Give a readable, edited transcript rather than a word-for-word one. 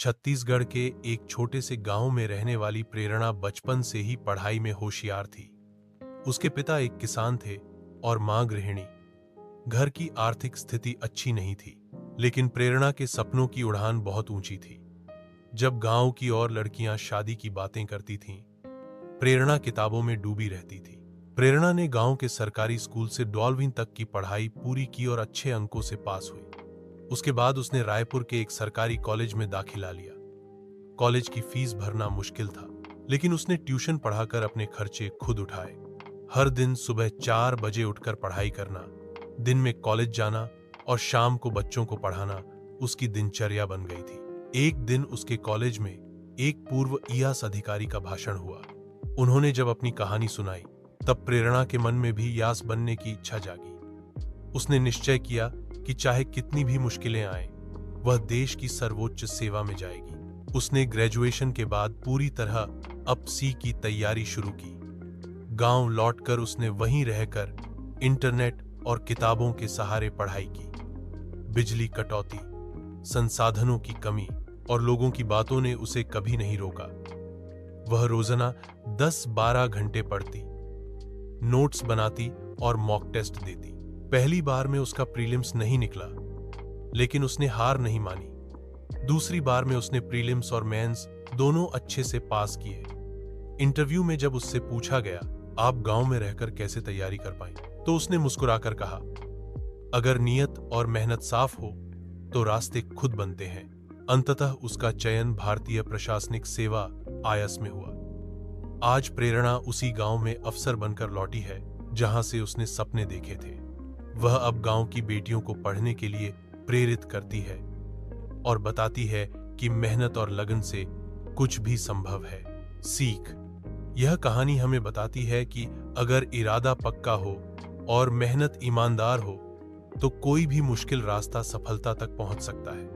छत्तीसगढ़ के एक छोटे से गांव में रहने वाली प्रेरणा बचपन से ही पढ़ाई में होशियार थी। उसके पिता एक किसान थे और मां गृहिणी। घर की आर्थिक स्थिति अच्छी नहीं थी, लेकिन प्रेरणा के सपनों की उड़ान बहुत ऊंची थी। जब गांव की और लड़कियां शादी की बातें करती थीं, प्रेरणा किताबों में डूबी रहती थी। प्रेरणा ने गांव के सरकारी स्कूल से 12वीं तक की पढ़ाई पूरी की और अच्छे अंकों से पास हुई। उसके बाद उसने रायपुर के एक सरकारी कॉलेज में दाखिला लिया। कॉलेज की फीस भरना मुश्किल था, लेकिन उसने ट्यूशन पढ़ाकर अपने खर्चे खुद उठाए। हर दिन सुबह 4 बजे उठकर पढ़ाई करना, दिन में कॉलेज जाना और शाम को बच्चों को पढ़ाना उसकी दिनचर्या बन गई थी। एक दिन उसके कॉलेज में एक पूर्व ईआईएएस अधिकारी का भाषण हुआ। उन्होंने जब अपनी कहानी सुनाई, तब प्रेरणा के मन में भी ईआईएएस बनने की इच्छा जागी। उसने निश्चय किया कि चाहे कितनी भी मुश्किलें आएं, वह देश की सर्वोच्च सेवा में जाएगी। उसने ग्रेजुएशन के बाद पूरी तरह अपसी की तैयारी शुरू की। गांव लौटकर उसने वहीं रहकर इंटरनेट और किताबों के सहारे पढ़ाई की। बिजली कटौती, संसाधनों की कमी और लोगों की बातों ने उसे कभी नहीं रोका। वह रोजाना 10-12 घंटे पढ़ती, नोट्स बनाती और मॉक टेस्ट देती। पहली बार में उसका प्रीलिम्स नहीं निकला, लेकिन उसने हार नहीं मानी। दूसरी बार में उसने प्रीलिम्स और मेंस दोनों अच्छे से पास किए। इंटरव्यू में जब उससे पूछा गया, आप गांव में रहकर कैसे तैयारी कर पाए, तो उसने मुस्कुराकर कहा, अगर नियत और मेहनत साफ हो तो रास्ते खुद बनते हैं। अंततः उसका चयन भारतीय प्रशासनिक सेवा आईएएस में हुआ। आज प्रेरणा उसी गांव में अफसर बनकर लौटी है जहां से उसने सपने देखे थे। वह अब गांव की बेटियों को पढ़ने के लिए प्रेरित करती है और बताती है कि मेहनत और लगन से कुछ भी संभव है। सीख: यह कहानी हमें बताती है कि अगर इरादा पक्का हो और मेहनत ईमानदार हो, तो कोई भी मुश्किल रास्ता सफलता तक पहुंच सकता है।